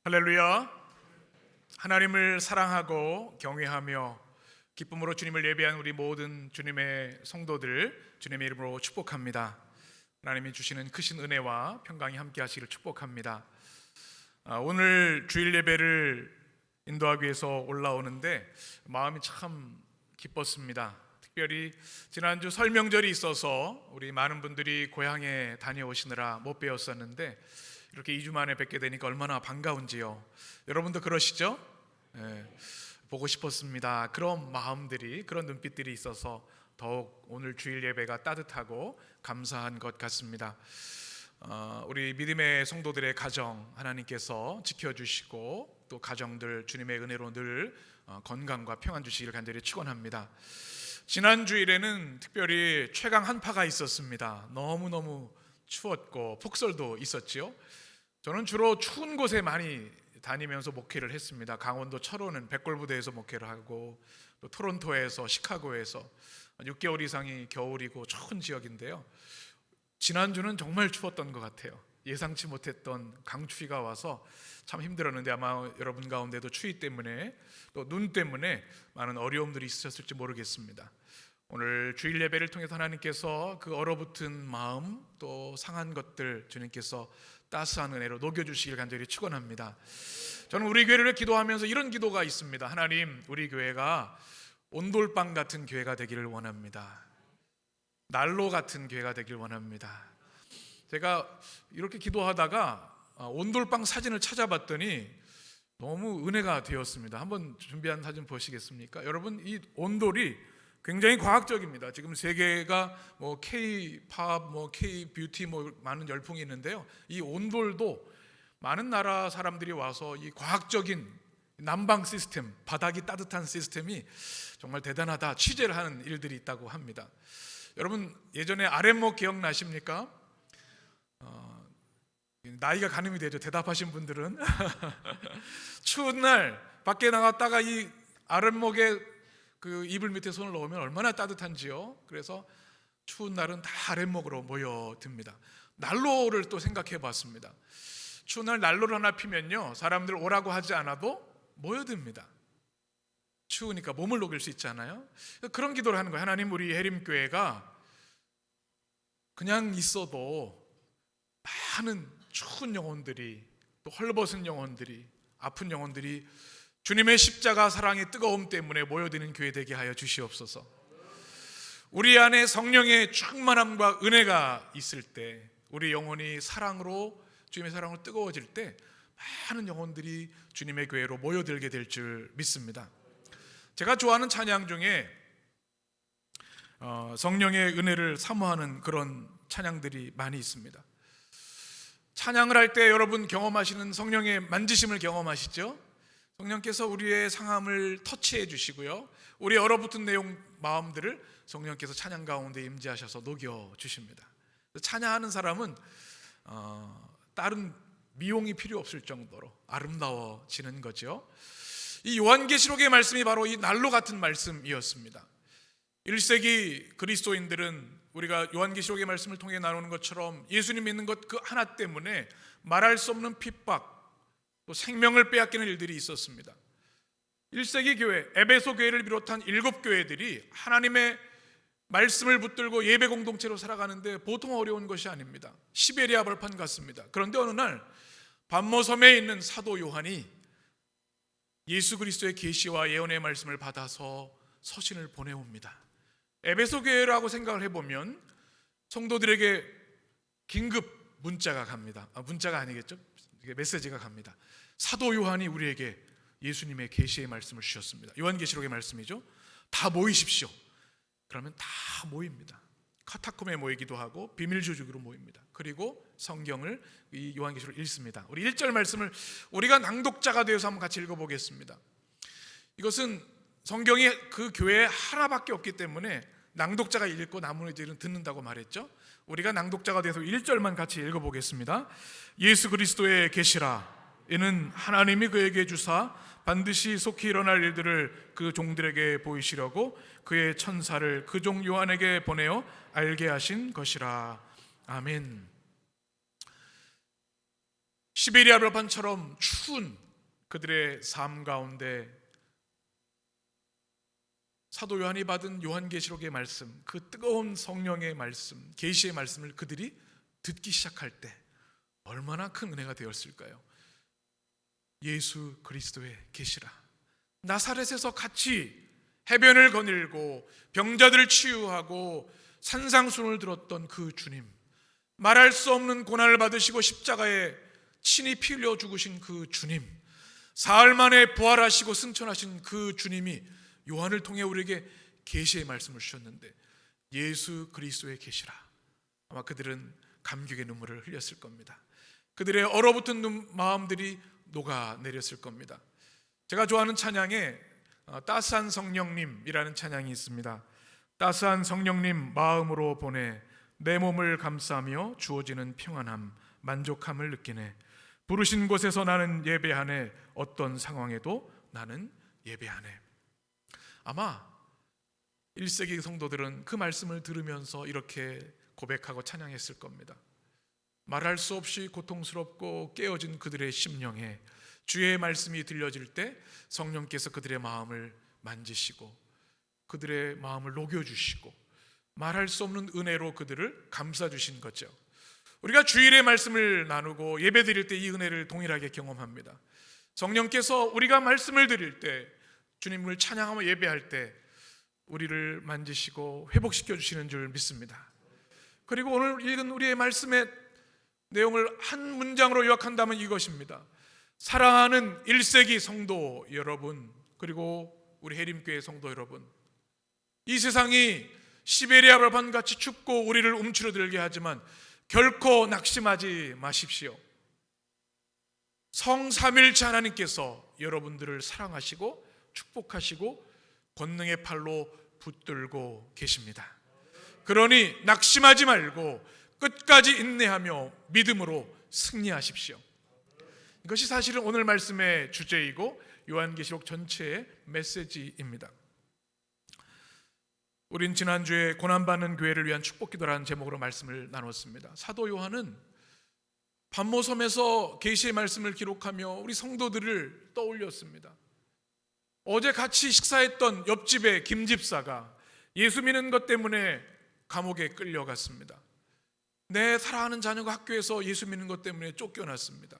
할렐루야. 하나님을 사랑하고 경외하며 기쁨으로 주님을 예배한 우리 모든 주님의 성도들 주님의 이름으로 축복합니다. 하나님이 주시는 크신 은혜와 평강이 함께 하시기를 축복합니다. 오늘 주일 예배를 인도하기 위해서 올라오는데 마음이 참 기뻤습니다. 특별히 지난주 설 명절이 있어서 우리 많은 분들이 고향에 다녀오시느라 못 뵈었었는데 이렇게 2주 만에 뵙게 되니까 얼마나 반가운지요. 여러분도 그러시죠? 보고 싶었습니다. 그런 마음들이, 그런 눈빛들이 있어서 더욱 오늘 주일 예배가 따뜻하고 감사한 것 같습니다. 우리 믿음의 성도들의 가정 하나님께서 지켜주시고 또 가정들 주님의 은혜로 늘 건강과 평안 주시기를 간절히 축원합니다. 지난 주일에는 특별히 최강 한파가 있었습니다. 너무너무 추웠고 폭설도 있었지요. 저는 주로 추운 곳에 많이 다니면서 목회를 했습니다. 강원도 철원은 백골부대에서 목회를 하고 또 토론토에서 시카고에서 6개월 이상이 겨울이고 추운 지역인데요. 지난주는 정말 추웠던 것 같아요. 예상치 못했던 강추위가 와서 참 힘들었는데 아마 여러분 가운데도 추위 때문에 또 눈 때문에 많은 어려움들이 있으셨을지 모르겠습니다. 오늘 주일 예배를 통해서 하나님께서 그 얼어붙은 마음 또 상한 것들 주님께서 따스한 은혜로 녹여주시길 간절히 축원합니다. 저는 우리 교회를 기도하면서 이런 기도가 있습니다. 하나님, 우리 교회가 온돌방 같은 교회가 되기를 원합니다. 난로 같은 교회가 되기를 원합니다. 제가 이렇게 기도하다가 온돌방 사진을 찾아봤더니 너무 은혜가 되었습니다. 한번 준비한 사진 보시겠습니까? 여러분, 이 온돌이 굉장히 과학적입니다. 지금 세계가 K-팝, K-뷰티 많은 열풍이 있는데요. 이 온돌도 많은 나라 사람들이 와서 이 과학적인 난방 시스템, 바닥이 따뜻한 시스템이 정말 대단하다 취재를 하는 일들이 있다고 합니다. 여러분 예전에 아랫목 기억나십니까? 나이가 가늠이 되죠. 대답하신 분들은 추운 날 밖에 나갔다가 이 아랫목에 그 이불 밑에 손을 넣으면 얼마나 따뜻한지요. 그래서 추운 날은 다 아랫목으로 모여듭니다. 난로를 또 생각해 봤습니다. 추운 날 난로를 하나 피면요, 사람들 오라고 하지 않아도 모여듭니다. 추우니까 몸을 녹일 수 있잖아요. 그런 기도를 하는 거예요. 하나님, 우리 해림교회가 그냥 있어도 많은 추운 영혼들이, 또 헐벗은 영혼들이, 아픈 영혼들이 주님의 십자가 사랑의 뜨거움 때문에 모여드는 교회 되게 하여 주시옵소서. 우리 안에 성령의 충만함과 은혜가 있을 때, 우리 영혼이 사랑으로, 주님의 사랑으로 뜨거워질 때 많은 영혼들이 주님의 교회로 모여들게 될 줄 믿습니다. 제가 좋아하는 찬양 중에 성령의 은혜를 사모하는 그런 찬양들이 많이 있습니다. 찬양을 할 때 여러분 경험하시는 성령의 만지심을 경험하시죠? 성령께서 우리의 상함을 터치해 주시고요, 우리 얼어붙은 내용 마음들을 성령께서 찬양 가운데 임재하셔서 녹여 주십니다. 찬양하는 사람은 다른 미용이 필요 없을 정도로 아름다워지는 거죠. 이 요한계시록의 말씀이 바로 이 난로 같은 말씀이었습니다. 1세기 그리스도인들은 우리가 요한계시록의 말씀을 통해 나누는 것처럼 예수님 믿는 것 그 하나 때문에 말할 수 없는 핍박, 또 생명을 빼앗기는 일들이 있었습니다. 1세기 교회, 에베소 교회를 비롯한 7교회들이 하나님의 말씀을 붙들고 예배 공동체로 살아가는데 보통 어려운 것이 아닙니다. 시베리아 벌판 같습니다. 그런데 어느 날 반모섬에 있는 사도 요한이 예수 그리스도의 계시와 예언의 말씀을 받아서 서신을 보내옵니다. 에베소 교회라고 생각을 해보면 성도들에게 긴급 문자가 갑니다. 문자가 아니겠죠? 메시지가 갑니다. 사도 요한이 우리에게 예수님의 계시의 말씀을 주셨습니다. 요한계시록의 말씀이죠. 다 모이십시오. 그러면 다 모입니다. 카타콤에 모이기도 하고 비밀 조직으로 모입니다. 그리고 성경을, 이 요한계시록을 읽습니다. 우리 1절 말씀을 우리가 낭독자가 되어서 한번 같이 읽어보겠습니다. 이것은 성경이 그 교회에 하나밖에 없기 때문에 낭독자가 읽고 나머지들은 듣는다고 말했죠. 우리가 낭독자가 돼서 1절만 같이 읽어보겠습니다. 예수 그리스도의 계시라. 이는 하나님이 그에게 주사 반드시 속히 일어날 일들을 그 종들에게 보이시려고 그의 천사를 그 종 요한에게 보내어 알게 하신 것이라. 아멘. 시베리아 벌판처럼 추운 그들의 삶 가운데 사도 요한이 받은 요한계시록의 말씀, 그 뜨거운 성령의 말씀, 계시의 말씀을 그들이 듣기 시작할 때 얼마나 큰 은혜가 되었을까요? 예수 그리스도의 계시라. 나사렛에서 같이 해변을 거닐고 병자들을 치유하고 산상수훈을 들었던 그 주님, 말할 수 없는 고난을 받으시고 십자가에 친히 피 흘려 죽으신 그 주님, 사흘 만에 부활하시고 승천하신 그 주님이 요한을 통해 우리에게 계시의 말씀을 주셨는데 예수 그리스도의 계시라. 아마 그들은 감격의 눈물을 흘렸을 겁니다. 그들의 얼어붙은 마음들이 녹아내렸을 겁니다. 제가 좋아하는 찬양에 따스한 성령님이라는 찬양이 있습니다. 따스한 성령님 마음으로 보내 내 몸을 감싸며 주어지는 평안함, 만족함을 느끼네. 부르신 곳에서 나는 예배하네. 어떤 상황에도 나는 예배하네. 아마 1세기 성도들은 그 말씀을 들으면서 이렇게 고백하고 찬양했을 겁니다. 말할 수 없이 고통스럽고 깨어진 그들의 심령에 주의 말씀이 들려질 때 성령께서 그들의 마음을 만지시고 그들의 마음을 녹여주시고 말할 수 없는 은혜로 그들을 감싸주신 거죠. 우리가 주일의 말씀을 나누고 예배 드릴 때 이 은혜를 동일하게 경험합니다. 성령께서 우리가 말씀을 드릴 때, 주님을 찬양하며 예배할 때 우리를 만지시고 회복시켜 주시는 줄 믿습니다. 그리고 오늘 읽은 우리의 말씀의 내용을 한 문장으로 요약한다면 이것입니다. 사랑하는 1세기 성도 여러분, 그리고 우리 해림교회 성도 여러분, 이 세상이 시베리아 벌판같이 춥고 우리를 움츠러들게 하지만 결코 낙심하지 마십시오. 성삼일체 하나님께서 여러분들을 사랑하시고 축복하시고 권능의 팔로 붙들고 계십니다. 그러니 낙심하지 말고 끝까지 인내하며 믿음으로 승리하십시오. 이것이 사실은 오늘 말씀의 주제이고 요한계시록 전체의 메시지입니다. 우린 지난주에 고난받는 교회를 위한 축복기도라는 제목으로 말씀을 나눴습니다. 사도 요한은 반모섬에서 계시의 말씀을 기록하며 우리 성도들을 떠올렸습니다. 어제 같이 식사했던 옆집의 김 집사가 예수 믿는 것 때문에 감옥에 끌려갔습니다. 내 사랑하는 자녀가 학교에서 예수 믿는 것 때문에 쫓겨났습니다.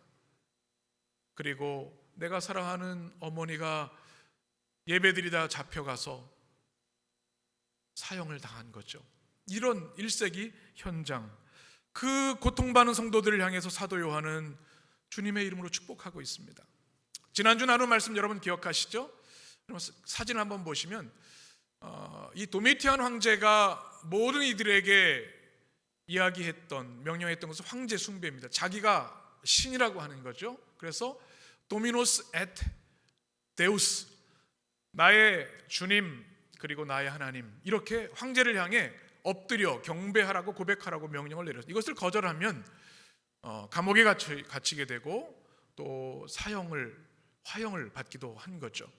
그리고 내가 사랑하는 어머니가 예배드리다 잡혀가서 사형을 당한 거죠. 이런 1세기 현장, 그 고통받는 성도들을 향해서 사도 요한은 주님의 이름으로 축복하고 있습니다. 지난주 나눈 말씀 여러분 기억하시죠? 사진을 한번 보시면 이 도미티안 황제가 모든 이들에게 이야기했던, 명령했던 것은 황제 숭배입니다. 자기가 신이라고 하는 거죠. 그래서 도미노스 앳 데우스, 나의 주님 그리고 나의 하나님, 이렇게 황제를 향해 엎드려 경배하라고 고백하라고 명령을 내렸어요. 이것을 거절하면 감옥에 갇히게 되고 또 화형을 받기도 한 거죠.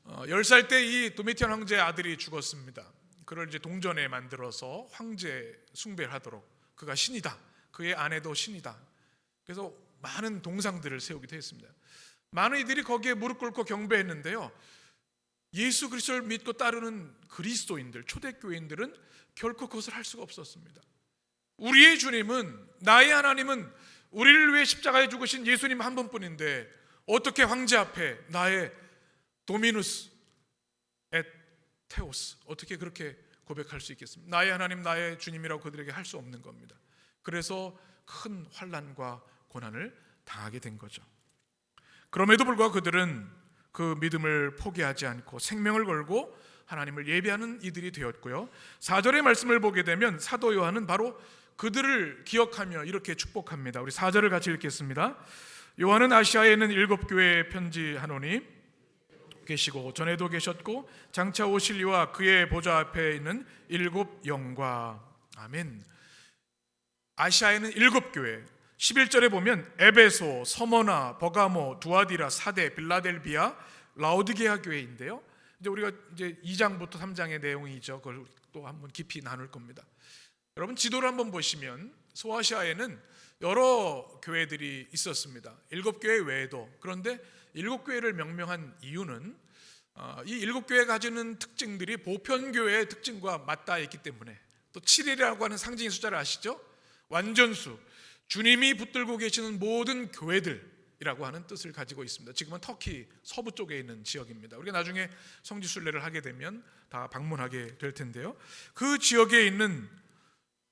10살 때 이 도미티안 황제의 아들이 죽었습니다. 그를 이제 동전에 만들어서 황제 숭배를 하도록, 그가 신이다, 그의 아내도 신이다. 그래서 많은 동상들을 세우기도 했습니다. 많은 이들이 거기에 무릎 꿇고 경배했는데요, 예수 그리스도를 믿고 따르는 그리스도인들, 초대교인들은 결코 그것을 할 수가 없었습니다. 우리의 주님은, 나의 하나님은 우리를 위해 십자가에 죽으신 예수님 한 분뿐인데 어떻게 황제 앞에 나의 도미누스 앳 테오스, 어떻게 그렇게 고백할 수 있겠습니까? 나의 하나님, 나의 주님이라고 그들에게 할 수 없는 겁니다. 그래서 큰 환난과 고난을 당하게 된 거죠. 그럼에도 불구하고 그들은 그 믿음을 포기하지 않고 생명을 걸고 하나님을 예배하는 이들이 되었고요. 4절의 말씀을 보게 되면 사도 요한은 바로 그들을 기억하며 이렇게 축복합니다. 우리 4절을 같이 읽겠습니다. 요한은 아시아에 있는 7교회에 편지하노니 계시고 전에도 계셨고 장차 오실 이와 그의 보좌 앞에 있는 7 영과. 아멘. 아시아에는 7교회, 11절에 보면 에베소, 서머나, 버가모, 두아디라, 사데, 빌라델비아, 라오디게아 교회인데요. 이제 우리가 이제 2장부터 3장의 내용이죠. 그걸 또 한번 깊이 나눌 겁니다. 여러분 지도를 한번 보시면 소아시아에는 여러 교회들이 있었습니다. 7교회 외에도. 그런데 7교회를 명명한 이유는 이 7교회가 가지는 특징들이 보편교회의 특징과 맞닿아 있기 때문에, 또 7이라고 하는 상징의 숫자를 아시죠? 완전수, 주님이 붙들고 계시는 모든 교회들이라고 하는 뜻을 가지고 있습니다. 지금은 터키 서부 쪽에 있는 지역입니다. 우리가 나중에 성지순례를 하게 되면 다 방문하게 될 텐데요, 그 지역에 있는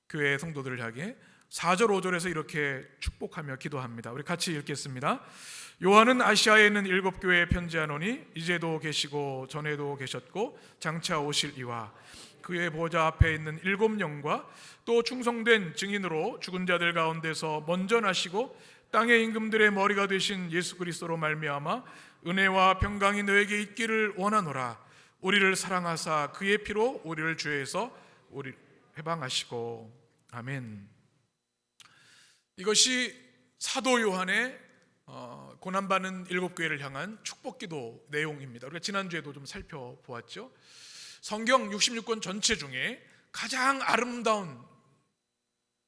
교회 성도들을 향해 4절 5절에서 이렇게 축복하며 기도합니다. 우리 같이 읽겠습니다. 요한은 아시아에 있는 7교회에 편지하노니 이제도 계시고 전에도 계셨고 장차 오실 이와 그의 보좌 앞에 있는 7영과 또 충성된 증인으로 죽은 자들 가운데서 먼저 나시고 땅의 임금들의 머리가 되신 예수 그리스도로 말미암아 은혜와 평강이 너에게 있기를 원하노라. 우리를 사랑하사 그의 피로 우리를 죄에서 우리 해방하시고. 아멘. 이것이 사도 요한의 고난받는 7교회를 향한 축복기도 내용입니다. 우리가 지난주에도 좀 살펴보았죠. 성경 66권 전체 중에 가장 아름다운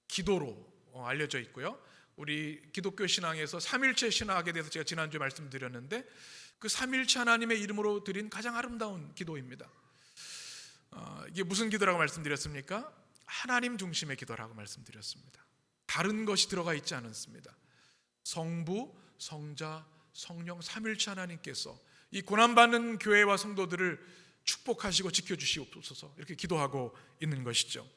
기도로 알려져 있고요, 우리 기독교 신앙에서 삼일체 신학에 대해서 제가 지난주에 말씀드렸는데, 그 삼일체 하나님의 이름으로 드린 가장 아름다운 기도입니다. 이게 무슨 기도라고 말씀드렸습니까? 하나님 중심의 기도라고 말씀드렸습니다. 다른 것이 들어가 있지 않습니다. 성부, 성자, 성령 삼일체 하나님께서 이 고난받는 교회와 성도들을 축복하시고 지켜주시옵소서, 이렇게 기도하고 있는 것이죠.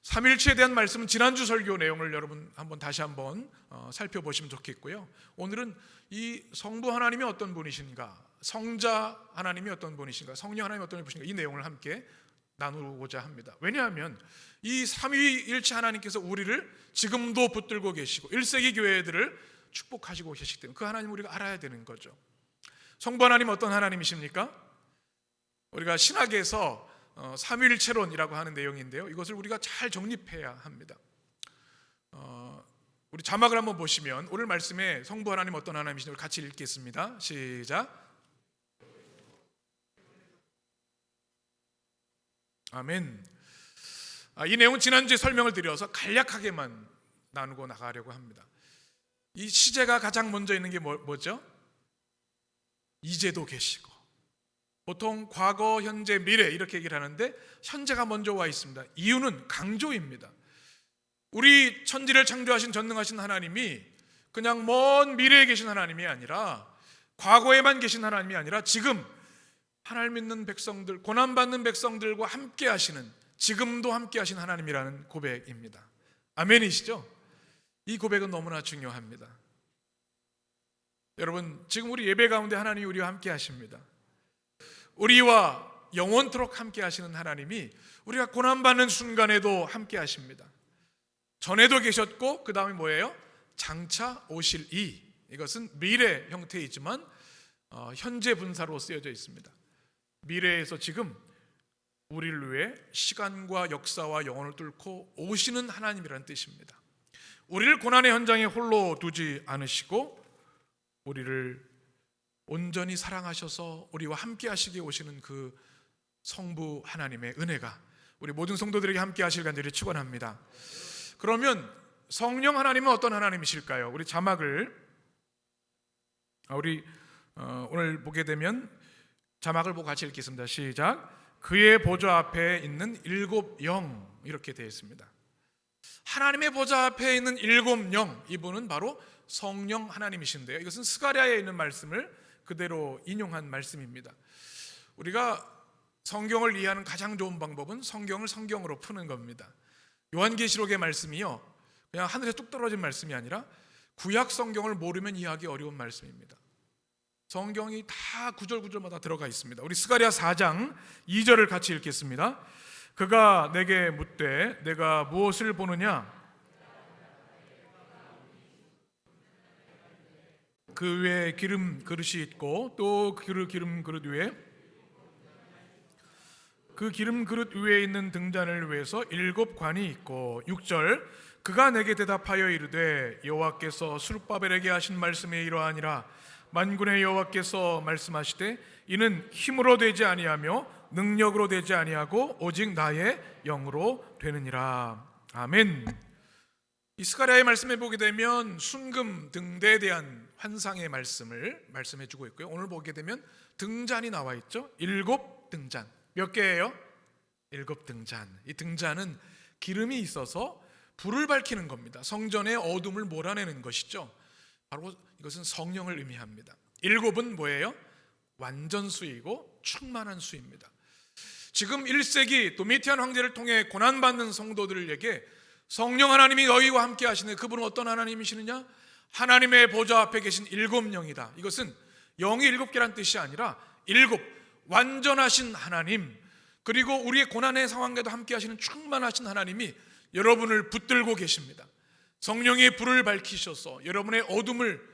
삼일체에 대한 말씀은 지난주 설교 내용을 여러분 다시 한번 살펴보시면 좋겠고요, 오늘은 이 성부 하나님이 어떤 분이신가, 성자 하나님이 어떤 분이신가, 성령 하나님이 어떤 분이신가, 이 내용을 함께 나누고자 합니다. 왜냐하면 이 삼위일체 하나님께서 우리를 지금도 붙들고 계시고 1세기 교회들을 축복하시고 계시기 때문에 그 하나님을 우리가 알아야 되는 거죠. 성부 하나님 어떤 하나님이십니까? 우리가 신학에서 삼위일체론이라고 하는 내용인데요, 이것을 우리가 잘 정립해야 합니다. 우리 자막을 한번 보시면 오늘 말씀에 성부 하나님 어떤 하나님이신지 같이 읽겠습니다. 시작. 아멘. 이 내용은 지난주에 설명을 드려서 간략하게만 나누고 나가려고 합니다. 이 시제가 가장 먼저 있는 게 뭐죠? 이제도 계시고. 보통 과거, 현재, 미래 이렇게 얘기를 하는데 현재가 먼저 와 있습니다. 이유는 강조입니다. 우리 천지를 창조하신 전능하신 하나님이 그냥 먼 미래에 계신 하나님이 아니라, 과거에만 계신 하나님이 아니라 지금 하나님 믿는 백성들, 고난받는 백성들과 함께 하시는, 지금도 함께 하신 하나님이라는 고백입니다. 아멘이시죠? 이 고백은 너무나 중요합니다. 여러분, 지금 우리 예배 가운데 하나님이 우리와 함께 하십니다. 우리와 영원토록 함께 하시는 하나님이 우리가 고난받는 순간에도 함께 하십니다. 전에도 계셨고 그 다음에 뭐예요? 장차 오실 이것은 미래 형태이지만 현재 분사로 쓰여져 있습니다. 미래에서 지금 우리를 위해 시간과 역사와 영혼을 뚫고 오시는 하나님이라는 뜻입니다. 우리를 고난의 현장에 홀로 두지 않으시고 우리를 온전히 사랑하셔서 우리와 함께 하시게 오시는 그 성부 하나님의 은혜가 우리 모든 성도들에게 함께 하실 간절히 축원합니다. 그러면 성령 하나님은 어떤 하나님이실까요? 우리 자막을 오늘 보게 되면 자막을 보고 같이 읽겠습니다. 시작. 그의 보좌 앞에 있는 7영, 이렇게 되어 있습니다. 하나님의 보좌 앞에 있는 7영, 이분은 바로 성령 하나님이신데요, 이것은 스가랴에 있는 말씀을 그대로 인용한 말씀입니다. 우리가 성경을 이해하는 가장 좋은 방법은 성경을 성경으로 푸는 겁니다. 요한계시록의 말씀이요, 그냥 하늘에 뚝 떨어진 말씀이 아니라 구약 성경을 모르면 이해하기 어려운 말씀입니다. 성경이 다 구절구절마다 들어가 있습니다. 우리 스가랴 4장 2절을 같이 읽겠습니다. 그가 내게 묻되 내가 무엇을 보느냐? 그 위에 기름 그릇이 있고 또 그 기름 그릇 위에 그 기름 그릇 위에 있는 등잔을 위해서 7관이 있고 6절 그가 내게 대답하여 이르되 여호와께서 스룹바벨에게 하신 말씀이 이러하니라. 만군의 여호와께서 말씀하시되 이는 힘으로 되지 아니하며 능력으로 되지 아니하고 오직 나의 영으로 되느니라. 아멘. 이 스가랴의 말씀에 보게 되면 순금 등대에 대한 환상의 말씀을 말씀해 주고 있고요. 오늘 보게 되면 등잔이 나와 있죠. 7등잔. 몇 개예요? 7등잔. 이 등잔은 기름이 있어서 불을 밝히는 겁니다. 성전의 어둠을 몰아내는 것이죠. 바로 이것은 성령을 의미합니다. 7은 뭐예요? 완전수이고 충만한 수입니다. 지금 1세기 도미티안 황제를 통해 고난받는 성도들에게 성령 하나님이 너희와 함께 하시는 그분은 어떤 하나님이시느냐? 하나님의 보좌 앞에 계신 7영이다. 이것은 영이 7개란 뜻이 아니라 7 완전하신 하나님, 그리고 우리의 고난의 상황에도 함께 하시는 충만하신 하나님이 여러분을 붙들고 계십니다. 성령의 불을 밝히셔서 여러분의 어둠을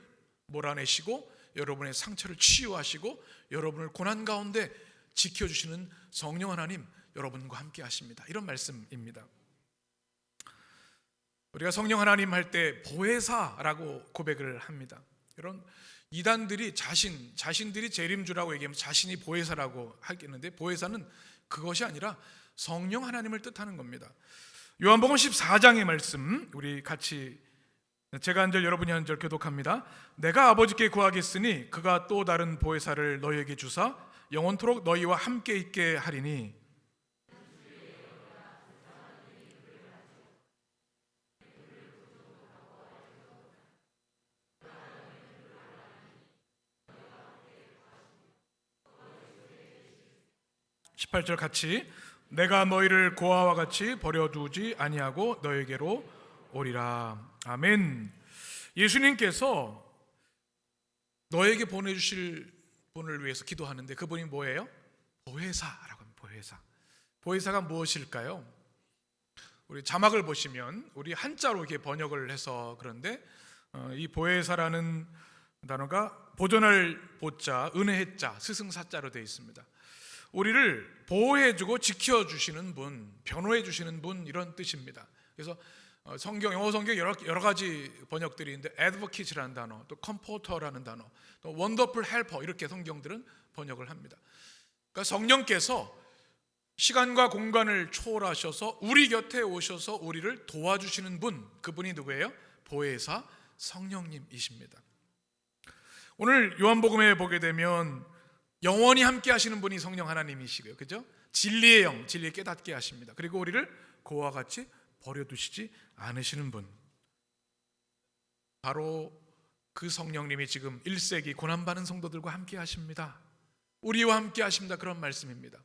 몰아내시고 여러분의 상처를 치유하시고 여러분을 고난 가운데 지켜주시는 성령 하나님, 여러분과 함께 하십니다. 이런 말씀입니다. 우리가 성령 하나님 할 때 보혜사라고 고백을 합니다. 이런 이단들이 자신들이 재림주라고 얘기하면 자신이 보혜사라고 하겠는데, 보혜사는 그것이 아니라 성령 하나님을 뜻하는 겁니다. 요한복음 14장의 말씀 우리 같이, 제가 한 절 여러분이 한 절 교독합니다. 내가 아버지께 구하겠으니 그가 또 다른 보혜사를 너희에게 주사 영원토록 너희와 함께 있게 하리니. 18절 같이, 내가 너희를 고아와 같이 버려두지 아니하고 너에게로 오리라. 아멘. 예수님께서 너에게 보내주실 분을 위해서 기도하는데 그분이 뭐예요? 보혜사라고 합니다. 보혜사. 보혜사가 무엇일까요? 우리 자막을 보시면 우리 한자로 이렇게 번역을 해서 그런데 이 보혜사라는 단어가 보존할 보자, 은혜의 자, 스승사자로 되어 있습니다. 우리를 보호해주고 지켜주시는 분, 변호해주시는 분, 이런 뜻입니다. 그래서 영어 성경 여러 가지 번역들이 있는데 advocate라는 단어, 또 comforter라는 단어, 또 wonderful helper, 이렇게 성경들은 번역을 합니다. 그러니까 성령께서 시간과 공간을 초월하셔서 우리 곁에 오셔서 우리를 도와주시는 분, 그분이 누구예요? 보혜사 성령님이십니다. 오늘 요한복음에 보게 되면 영원히 함께 하시는 분이 성령 하나님이시고요, 그죠? 진리의 영, 진리에 깨닫게 하십니다. 그리고 우리를 고와 같이 버려두시지 않으시는 분, 바로 그 성령님이 지금 1세기 고난받는 성도들과 함께 하십니다. 우리와 함께 하십니다. 그런 말씀입니다.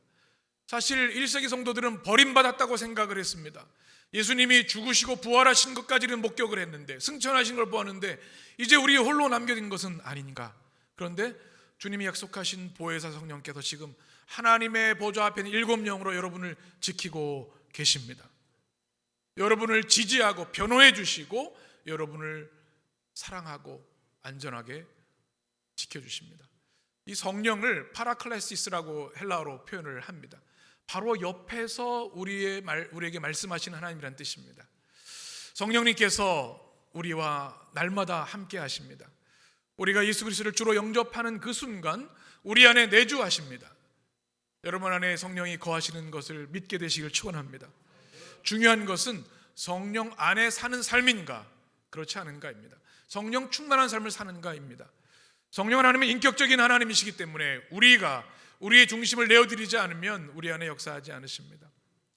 사실 1세기 성도들은 버림받았다고 생각을 했습니다. 예수님이 죽으시고 부활하신 것까지는 목격을 했는데, 승천하신 걸 보았는데 이제 우리 홀로 남겨진 것은 아닌가. 그런데 주님이 약속하신 보혜사 성령께서 지금 하나님의 보좌 앞에 있는 7영으로 여러분을 지키고 계십니다. 여러분을 지지하고 변호해 주시고 여러분을 사랑하고 안전하게 지켜주십니다. 이 성령을 파라클레시스라고 헬라어로 표현을 합니다. 바로 옆에서 우리에게 말씀하시는 하나님이라는 뜻입니다. 성령님께서 우리와 날마다 함께 하십니다. 우리가 예수 그리스도를 주로 영접하는 그 순간 우리 안에 내주하십니다. 여러분 안에 성령이 거하시는 것을 믿게 되시길 축원합니다. 중요한 것은 성령 안에 사는 삶인가 그렇지 않은가입니다. 성령 충만한 삶을 사는가입니다. 성령 하나님은 인격적인 하나님이시기 때문에 우리가 우리의 중심을 내어드리지 않으면 우리 안에 역사하지 않으십니다.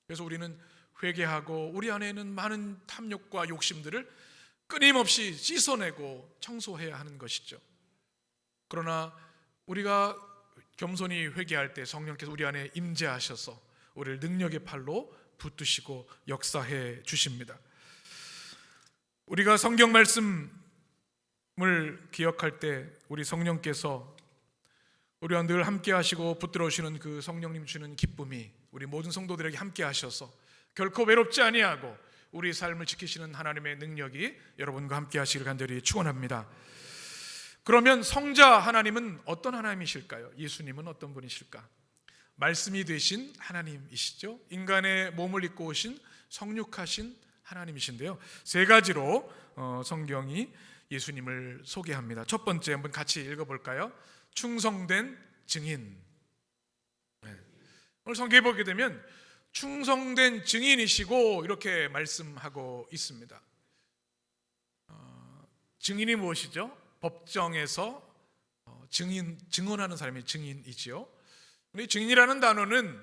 그래서 우리는 회개하고 우리 안에 있는 많은 탐욕과 욕심들을 끊임없이 씻어내고 청소해야 하는 것이죠. 그러나 우리가 겸손히 회개할 때 성령께서 우리 안에 임재하셔서 우리를 능력의 팔로 붙드시고 역사해 주십니다. 우리가 성경 말씀을 기억할 때 우리 성령께서 우리와 늘 함께 하시고 붙들어 주시는 그 성령님 주는 기쁨이 우리 모든 성도들에게 함께 하셔서 결코 외롭지 아니하고 우리 삶을 지키시는 하나님의 능력이 여러분과 함께 하시길 간절히 축원합니다. 그러면 성자 하나님은 어떤 하나님이실까요? 예수님은 어떤 분이실까? 말씀이 되신 하나님이시죠. 인간의 몸을 입고 오신 성육하신 하나님이신데요, 세 가지로 성경이 예수님을 소개합니다. 첫 번째 한번 같이 읽어볼까요? 충성된 증인. 오늘 성경에 보게 되면 충성된 증인이시고 이렇게 말씀하고 있습니다. 증인이 무엇이죠? 법정에서 증언하는 사람이 증인이지요. 이 증인이라는 단어는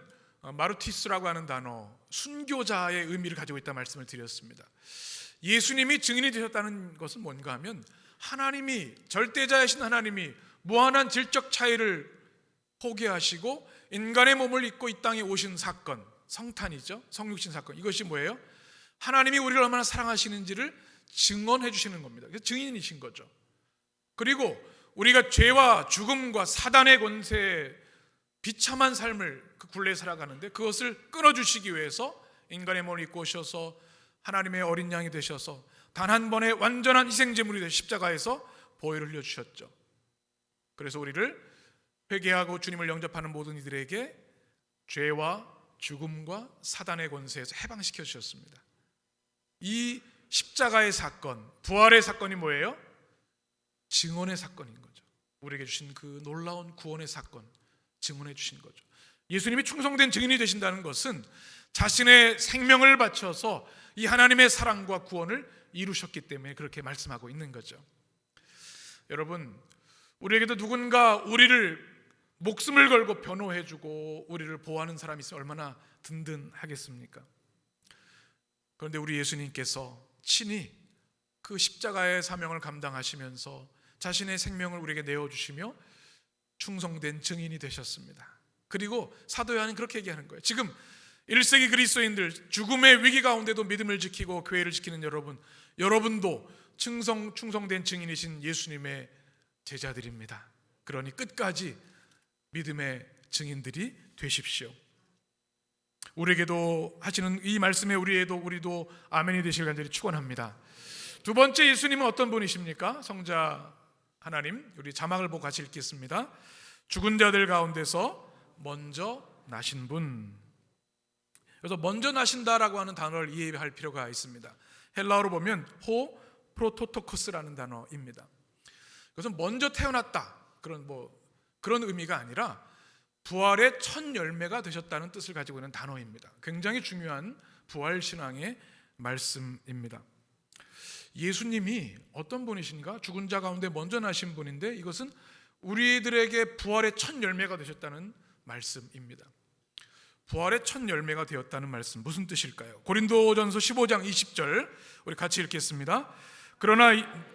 마르티스라고 하는 단어, 순교자의 의미를 가지고 있다는 말씀을 드렸습니다. 예수님이 증인이 되셨다는 것은 뭔가 하면 하나님이, 절대자이신 하나님이 무한한 질적 차이를 포기하시고 인간의 몸을 입고 이 땅에 오신 사건, 성탄이죠. 성육신 사건. 이것이 뭐예요? 하나님이 우리를 얼마나 사랑하시는지를 증언해 주시는 겁니다. 그래서 증인이신 거죠. 그리고 우리가 죄와 죽음과 사단의 권세에 비참한 삶을 그 굴레에 살아가는데 그것을 끊어주시기 위해서 인간의 몸을 입고 오셔서 하나님의 어린 양이 되셔서 단 한 번의 완전한 희생제물이 되어 십자가에서 보혈을 흘려주셨죠. 그래서 우리를 회개하고 주님을 영접하는 모든 이들에게 죄와 죽음과 사단의 권세에서 해방시켜 주셨습니다. 이 십자가의 사건, 부활의 사건이 뭐예요? 증언의 사건인 거죠. 우리에게 주신 그 놀라운 구원의 사건, 증언해 주신 거죠. 예수님이 충성된 증인이 되신다는 것은 자신의 생명을 바쳐서 이 하나님의 사랑과 구원을 이루셨기 때문에 그렇게 말씀하고 있는 거죠. 여러분, 우리에게도 누군가 우리를 목숨을 걸고 변호해주고 우리를 보호하는 사람이 있으면 얼마나 든든하겠습니까? 그런데 우리 예수님께서 친히 그 십자가의 사명을 감당하시면서 자신의 생명을 우리에게 내어주시며 충성된 증인이 되셨습니다. 그리고 사도 요한은 그렇게 얘기하는 거예요. 지금 1세기 그리스도인들, 죽음의 위기 가운데도 믿음을 지키고 교회를 지키는 여러분도 충성된 증인이신 예수님의 제자들입니다. 그러니 끝까지 믿음의 증인들이 되십시오. 우리에게도 하시는 이 말씀에 우리도 아멘이 되시길 간절히 축원합니다. 두 번째, 예수님은 어떤 분이십니까? 성자 하나님, 우리 자막을 보고 같이 읽겠습니다. 죽은 자들 가운데서 먼저 나신 분. 그래서 먼저 나신다라고 하는 단어를 이해할 필요가 있습니다. 헬라어로 보면 호 프로토토코스라는 단어입니다. 그것은 먼저 태어났다, 그런 의미가 아니라 부활의 첫 열매가 되셨다는 뜻을 가지고 있는 단어입니다. 굉장히 중요한 부활 신앙의 말씀입니다. 예수님이 어떤 분이신가? 죽은 자 가운데 먼저 나신 분인데 이것은 우리들에게 부활의 첫 열매가 되셨다는 말씀입니다. 부활의 첫 열매가 되었다는 말씀, 무슨 뜻일까요? 고린도전서 15장 20절 우리 같이 읽겠습니다. 그러나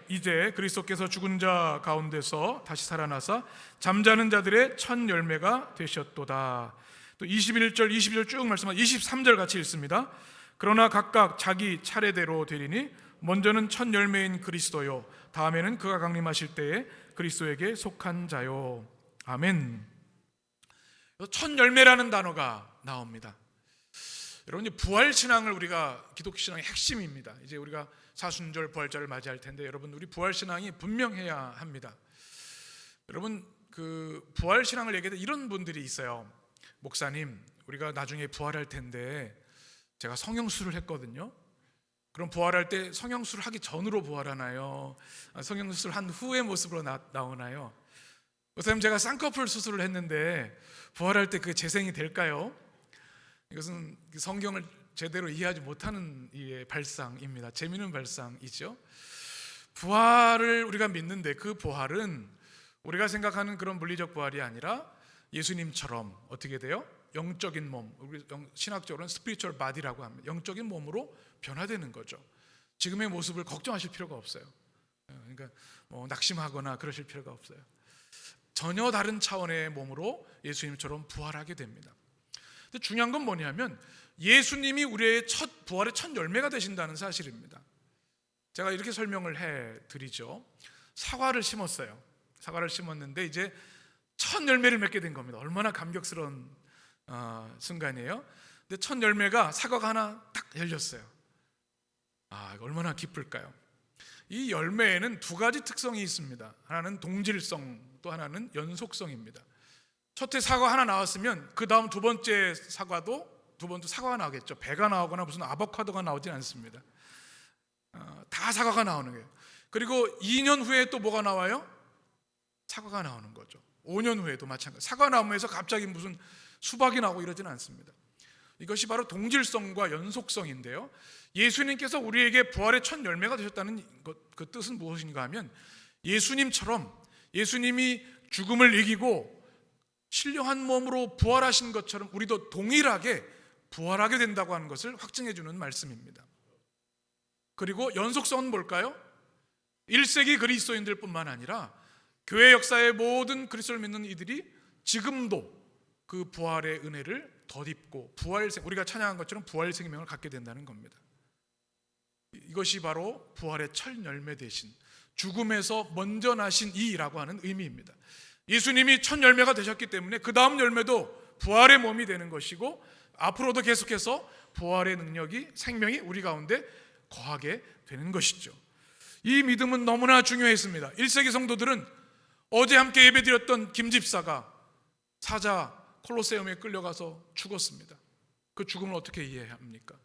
이제 그리스도께서 죽은 자 가운데서 다시 살아나사 잠자는 자들의 첫 열매가 되셨도다. 또 21절 22절 쭉 말씀하시고 23절 같이 읽습니다. 그러나 각각 자기 차례대로 되리니 먼저는 첫 열매인 그리스도요, 다음에는 그가 강림하실 때에 그리스도에게 속한 자요. 아멘. 첫 열매라는 단어가 나옵니다. 여러분, 부활 신앙을 우리가 기독교 신앙의 핵심입니다. 이제 우리가 사순절 부활절을 맞이할 텐데 여러분, 우리 부활 신앙이 분명해야 합니다. 여러분, 그 부활 신앙을 얘기할 때 이런 분들이 있어요. 목사님, 우리가 나중에 부활할 텐데 제가 성형수술을 했거든요. 그럼 부활할 때 성형수술 하기 전으로 부활하나요? 성형수술 한 후의 모습으로 나오나요? 목사님, 제가 쌍꺼풀 수술을 했는데 부활할 때 그 재생이 될까요? 이것은 성경을 제대로 이해하지 못하는 이의 발상입니다. 재미있는 발상이죠. 부활을 우리가 믿는데 그 부활은 우리가 생각하는 그런 물리적 부활이 아니라 예수님처럼 어떻게 돼요? 영적인 몸, 우리 신학적으로는 스피리추얼 바디라고 합니다. 영적인 몸으로 변화되는 거죠. 지금의 모습을 걱정하실 필요가 없어요. 그러니까 낙심하거나 그러실 필요가 없어요. 전혀 다른 차원의 몸으로 예수님처럼 부활하게 됩니다. 근데 중요한 건 뭐냐면 예수님이 우리의 부활의 첫 열매가 되신다는 사실입니다. 제가 이렇게 설명을 해드리죠. 사과를 심었어요. 사과를 심었는데 이제 첫 열매를 맺게 된 겁니다. 얼마나 감격스러운 순간이에요. 근데 첫 열매가 사과가 하나 딱 열렸어요. 얼마나 기쁠까요? 이 열매에는 두 가지 특성이 있습니다. 하나는 동질성, 또 하나는 연속성입니다. 첫해 사과 하나 나왔으면 그 다음 두 번째 사과도 사과가 나오겠죠. 배가 나오거나 무슨 아보카도가 나오진 않습니다. 다 사과가 나오는 거예요. 그리고 2년 후에 또 뭐가 나와요? 사과가 나오는 거죠. 5년 후에도 마찬가지. 사과 나무에서 갑자기 무슨 수박이 나오고 이러지는 않습니다. 이것이 바로 동질성과 연속성인데요, 예수님께서 우리에게 부활의 첫 열매가 되셨다는 그 뜻은 무엇인가 하면, 예수님이 죽음을 이기고 신령한 몸으로 부활하신 것처럼 우리도 동일하게 부활하게 된다고 하는 것을 확증해 주는 말씀입니다. 그리고 연속성은 뭘까요? 1세기 그리스도인들 뿐만 아니라 교회 역사의 모든 그리스도를 믿는 이들이 지금도 그 부활의 은혜를 덧입고 우리가 찬양한 것처럼 부활 생명을 갖게 된다는 겁니다. 이것이 바로 부활의 첫 열매 되신, 죽음에서 먼저 나신 이라고 하는 의미입니다. 예수님이 첫 열매가 되셨기 때문에 그 다음 열매도 부활의 몸이 되는 것이고, 앞으로도 계속해서 부활의 능력이, 생명이 우리 가운데 거하게 되는 것이죠. 이 믿음은 너무나 중요했습니다. 1세기 성도들은 어제 함께 예배드렸던 김 집사가 사자 콜로세움에 끌려가서 죽었습니다. 그 죽음을 어떻게 이해해야 합니까?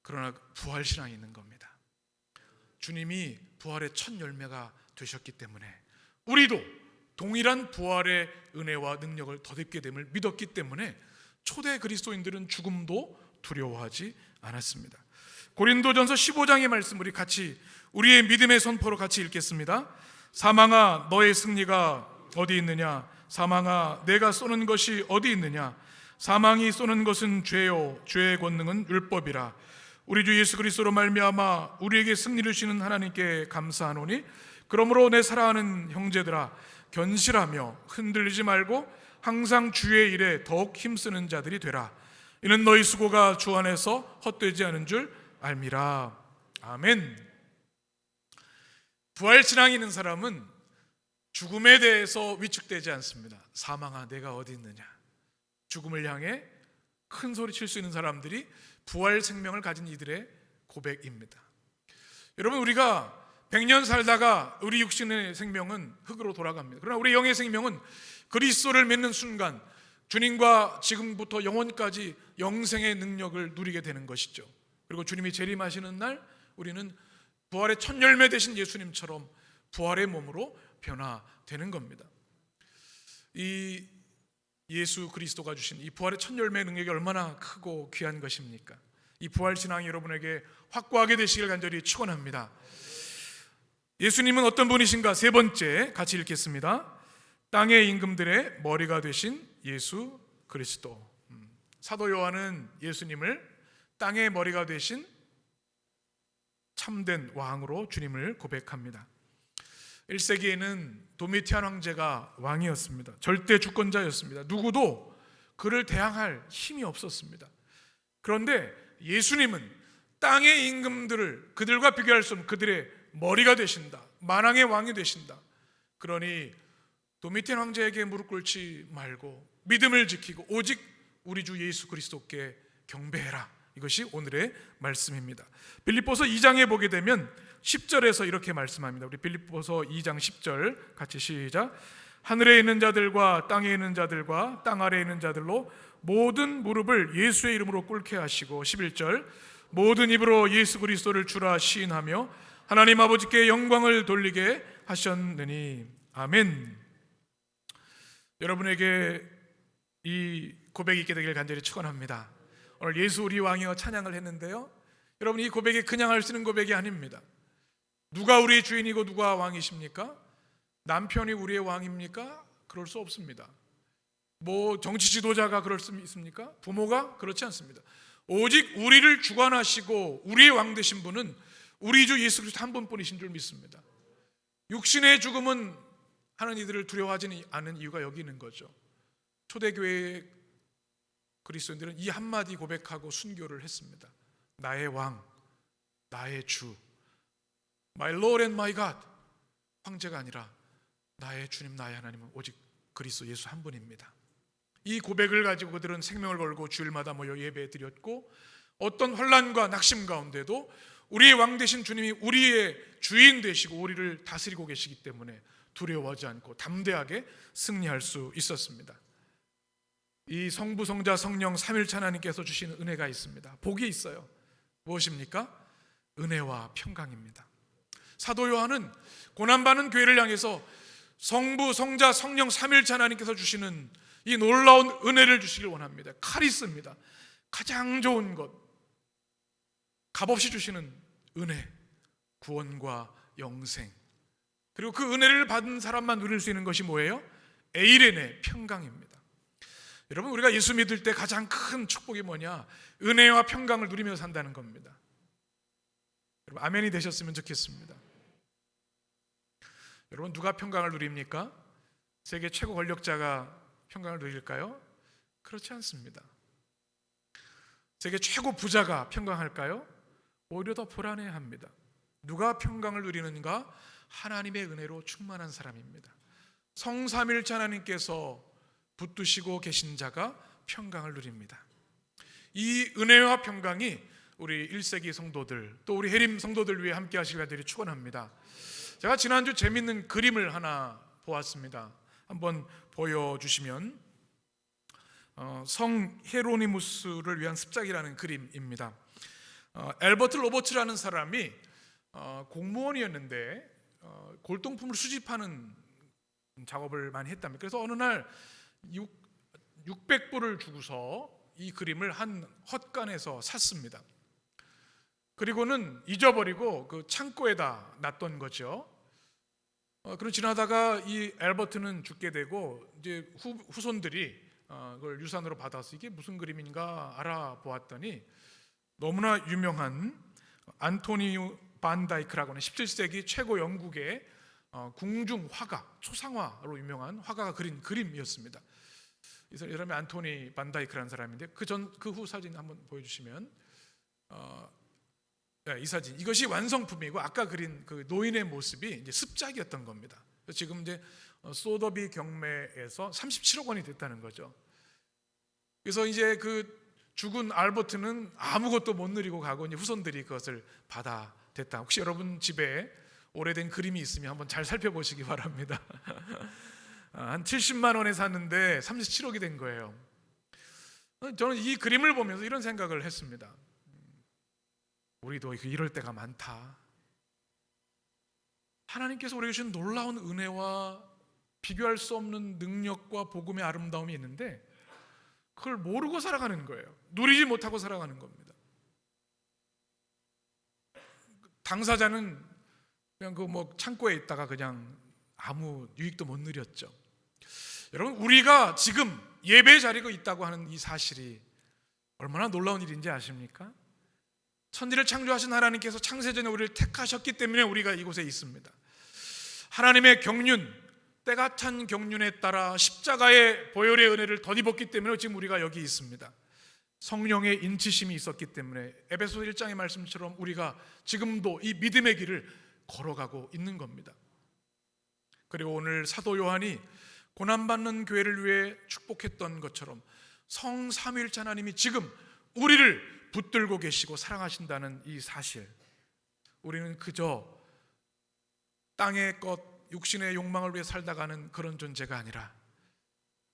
그러나 부활신앙이 있는 겁니다. 주님이 부활의 첫 열매가 되셨기 때문에 우리도 동일한 부활의 은혜와 능력을 덧입게 됨을 믿었기 때문에 초대 그리스도인들은 죽음도 두려워하지 않았습니다. 고린도전서 15장의 말씀 우리의 믿음의 선포로 같이 읽겠습니다. 사망아 너의 승리가 어디 있느냐? 사망아 내가 쏘는 것이 어디 있느냐? 사망이 쏘는 것은 죄요 죄의 권능은 율법이라. 우리 주 예수 그리스도로 말미암아 우리에게 승리를 주시는 하나님께 감사하노니, 그러므로 내 사랑하는 형제들아 견실하며 흔들리지 말고 항상 주의 일에 더욱 힘쓰는 자들이 되라. 이는 너희 수고가 주 안에서 헛되지 않은 줄 알미라. 아멘. 부활 신앙이 있는 사람은 죽음에 대해서 위축되지 않습니다. 사망아 내가 어디 있느냐? 죽음을 향해 큰 소리 칠 수 있는 사람들이 부활 생명을 가진 이들의 고백입니다. 여러분, 우리가 100년 살다가 우리 육신의 생명은 흙으로 돌아갑니다. 그러나 우리 영의 생명은 그리스도를 믿는 순간 주님과 지금부터 영원까지 영생의 능력을 누리게 되는 것이죠. 그리고 주님이 재림하시는 날 우리는 부활의 첫 열매 되신 예수님처럼 부활의 몸으로 변화되는 겁니다. 이 예수 그리스도가 주신 이 부활의 첫 열매의 능력이 얼마나 크고 귀한 것입니까? 이 부활 신앙이 여러분에게 확고하게 되시길 간절히 축원합니다. 예수님은 어떤 분이신가? 세 번째 같이 읽겠습니다. 땅의 임금들의 머리가 되신 예수 그리스도. 사도 요한은 예수님을 땅의 머리가 되신 참된 왕으로 주님을 고백합니다. 1세기에는 도미티안 황제가 왕이었습니다. 절대 주권자였습니다. 누구도 그를 대항할 힘이 없었습니다. 그런데 예수님은 땅의 임금들을 그들과 비교할 수 없는 그들의 머리가 되신다. 만왕의 왕이 되신다. 그러니 도미티안 황제에게 무릎 꿇지 말고 믿음을 지키고 오직 우리 주 예수 그리스도께 경배해라. 이것이 오늘의 말씀입니다. 빌립보서 2장에 보게 되면 10절에서 이렇게 말씀합니다. 우리 빌립보서 2장 10절 같이 시작. 하늘에 있는 자들과 땅에 있는 자들과 땅 아래에 있는 자들로 모든 무릎을 예수의 이름으로 꿇게 하시고, 11절 모든 입으로 예수 그리스도를 주라 시인하며 하나님 아버지께 영광을 돌리게 하셨느니. 아멘. 여러분에게 이 고백이 있게 되길 간절히 축원합니다. 오늘 예수 우리 왕이여 찬양을 했는데요, 여러분 이 고백이 그냥 할 수 있는 고백이 아닙니다. 누가 우리의 주인이고 누가 왕이십니까? 남편이 우리의 왕입니까? 그럴 수 없습니다. 정치 지도자가 그럴 수 있습니까? 부모가? 그렇지 않습니다. 오직 우리를 주관하시고 우리의 왕 되신 분은 우리 주 예수 그리스도 한 분뿐이신 줄 믿습니다. 육신의 죽음은 하는 이들을 두려워하지는 않은 이유가 여기 있는 거죠. 초대교회의 그리스도인들은 이 한마디 고백하고 순교를 했습니다. 나의 왕, 나의 주, My Lord and my God. 황제가 아니라 나의 주님, 나의 하나님은 오직 그리스도 예수 한 분입니다. 이 고백을 가지고 그들은 생명을 걸고 주일마다 모여 예배드렸고, 어떤 혼란과 낙심 가운데도 우리의 왕 되신 주님이 우리의 주인 되시고 우리를 다스리고 계시기 때문에 두려워하지 않고 담대하게 승리할 수 있었습니다. 이 성부, 성자, 성령 삼일체 하나님께서 주시는 은혜가 있습니다. 복이 있어요. 무엇입니까? 은혜와 평강입니다. 사도 요한은 고난받는 교회를 향해서 성부, 성자, 성령 삼일체 하나님께서 주시는 이 놀라운 은혜를 주시길 원합니다. 카리스입니다. 가장 좋은 것, 값없이 주시는 은혜, 구원과 영생. 그리고 그 은혜를 받은 사람만 누릴 수 있는 것이 뭐예요? 에이레네, 평강입니다. 여러분, 우리가 예수 믿을 때 가장 큰 축복이 뭐냐? 은혜와 평강을 누리며 산다는 겁니다. 여러분, 아멘이 되셨으면 좋겠습니다. 여러분, 누가 평강을 누립니까? 세계 최고 권력자가 평강을 누릴까요? 그렇지 않습니다. 세계 최고 부자가 평강할까요? 오히려 더 불안해합니다. 누가 평강을 누리는가? 하나님의 은혜로 충만한 사람입니다. 성삼일체 하나님께서 붙드시고 계신 자가 평강을 누립니다. 이 은혜와 평강이 우리 1세기 성도들, 또 우리 해림 성도들 위해 함께 하시길 간절히 축원합니다. 제가 지난주 재밌는 그림을 하나 보았습니다. 한번 보여주시면, 성 헤로니무스를 위한 습작이라는 그림입니다. 엘버트 로버츠라는 사람이 공무원이었는데 골동품을 수집하는 작업을 많이 했답니다. 그래서 어느 날 600불을 주고서 이 그림을 한 헛간에서 샀습니다. 그리고는 잊어버리고 그 창고에다 놨던 거죠. 그리고 지나다가 이 엘버트는 죽게 되고 이제 후손들이 그걸 유산으로 받아서 이게 무슨 그림인가 알아보았더니 너무나 유명한 안토니 반 다이크라고 하는 17세기 최고 영국의 궁중 화가, 초상화로 유명한 화가가 그린 그림이었습니다. 이 사람이 안토니 반 다이크라는 사람인데 그 후 사진 한번 보여주시면, 이 사진, 이것이 완성품이고 아까 그린 그 노인의 모습이 이제 습작이었던 겁니다. 지금 이제 소더비 경매에서 37억 원이 됐다는 거죠. 그래서 이제 그 죽은 알버트는 아무것도 못 누리고 가고 이제 후손들이 그것을 받아댔다. 혹시 여러분 집에 오래된 그림이 있으면 한번 잘 살펴보시기 바랍니다. 한 70만 원에 샀는데 37억이 된 거예요. 저는 이 그림을 보면서 이런 생각을 했습니다. 우리도 이럴 때가 많다. 하나님께서 우리에게 주신 놀라운 은혜와 비교할 수 없는 능력과 복음의 아름다움이 있는데 그걸 모르고 살아가는 거예요. 누리지 못하고 살아가는 겁니다. 당사자는 그냥 그 창고에 있다가 그냥 아무 유익도 못 누렸죠. 여러분, 우리가 지금 예배 자리가 있다고 하는 이 사실이 얼마나 놀라운 일인지 아십니까? 천지를 창조하신 하나님께서 창세전에 우리를 택하셨기 때문에 우리가 이곳에 있습니다. 하나님의 경륜, 때가 찬 경륜에 따라 십자가의 보혈의 은혜를 덧입었기 때문에 지금 우리가 여기 있습니다. 성령의 인치심이 있었기 때문에 에베소 1장의 말씀처럼 우리가 지금도 이 믿음의 길을 걸어가고 있는 겁니다. 그리고 오늘 사도 요한이 고난받는 교회를 위해 축복했던 것처럼 성삼위일체 하나님이 지금 우리를 붙들고 계시고 사랑하신다는 이 사실, 우리는 그저 땅의 것, 육신의 욕망을 위해 살다가는 그런 존재가 아니라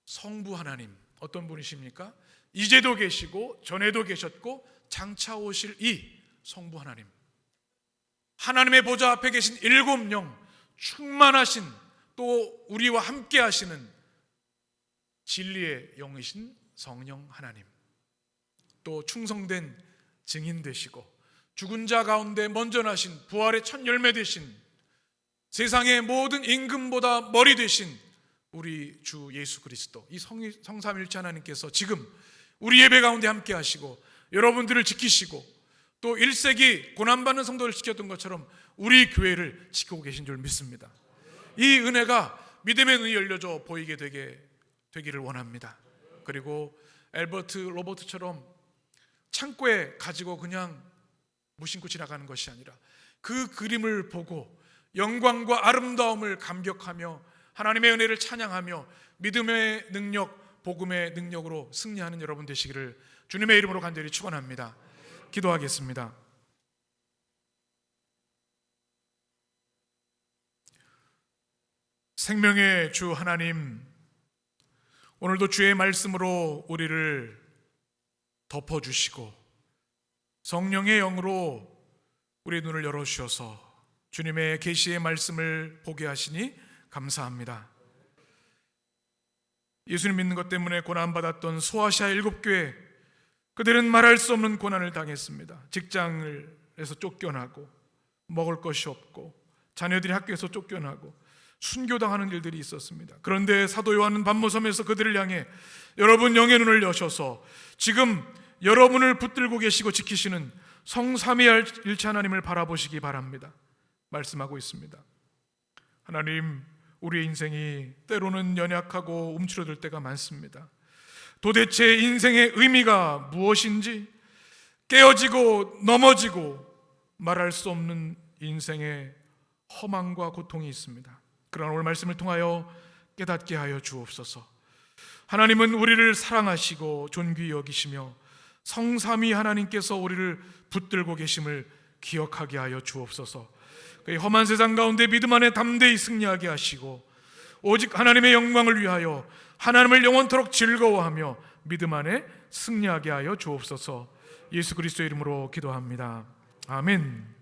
성부 하나님, 어떤 분이십니까? 이제도 계시고 전에도 계셨고 장차 오실 이 성부 하나님, 하나님의 보좌 앞에 계신 일곱 영, 충만하신, 또 우리와 함께 하시는 진리의 영이신 성령 하나님, 또 충성된 증인 되시고 죽은 자 가운데 먼저 나신 부활의 첫 열매 되신 세상의 모든 임금보다 머리 되신 우리 주 예수 그리스도, 이 성삼일체 하나님께서 지금 우리 예배 가운데 함께 하시고 여러분들을 지키시고 또 1세기 고난받는 성도를 지켰던 것처럼 우리 교회를 지키고 계신 줄 믿습니다. 이 은혜가 믿음의 눈이 열려져 보이게 되기를 원합니다. 그리고 엘버트 로버트처럼 창고에 가지고 그냥 무심코 지나가는 것이 아니라 그 그림을 보고 영광과 아름다움을 감격하며 하나님의 은혜를 찬양하며 믿음의 능력, 복음의 능력으로 승리하는 여러분 되시기를 주님의 이름으로 간절히 축원합니다. 기도하겠습니다. 생명의 주 하나님, 오늘도 주의 말씀으로 우리를 덮어주시고 성령의 영으로 우리의 눈을 열어주셔서 주님의 계시의 말씀을 보게 하시니 감사합니다. 예수님 믿는 것 때문에 고난받았던 소아시아 7교회, 그들은 말할 수 없는 고난을 당했습니다. 직장에서 쫓겨나고, 먹을 것이 없고, 자녀들이 학교에서 쫓겨나고 순교당하는 일들이 있었습니다. 그런데 사도 요한은 반모섬에서 그들을 향해 여러분 영의 눈을 여셔서 지금 여러분을 붙들고 계시고 지키시는 성삼위일체 하나님을 바라보시기 바랍니다 말씀하고 있습니다. 하나님, 우리의 인생이 때로는 연약하고 움츠러들 때가 많습니다. 도대체 인생의 의미가 무엇인지 깨어지고 넘어지고 말할 수 없는 인생의 허망과 고통이 있습니다. 그러나 오늘 말씀을 통하여 깨닫게 하여 주옵소서. 하나님은 우리를 사랑하시고 존귀히 여기시며 성삼위 하나님께서 우리를 붙들고 계심을 기억하게 하여 주옵소서. 그의 험한 세상 가운데 믿음 안에 담대히 승리하게 하시고 오직 하나님의 영광을 위하여 하나님을 영원토록 즐거워하며 믿음 안에 승리하게 하여 주옵소서. 예수 그리스도의 이름으로 기도합니다. 아멘.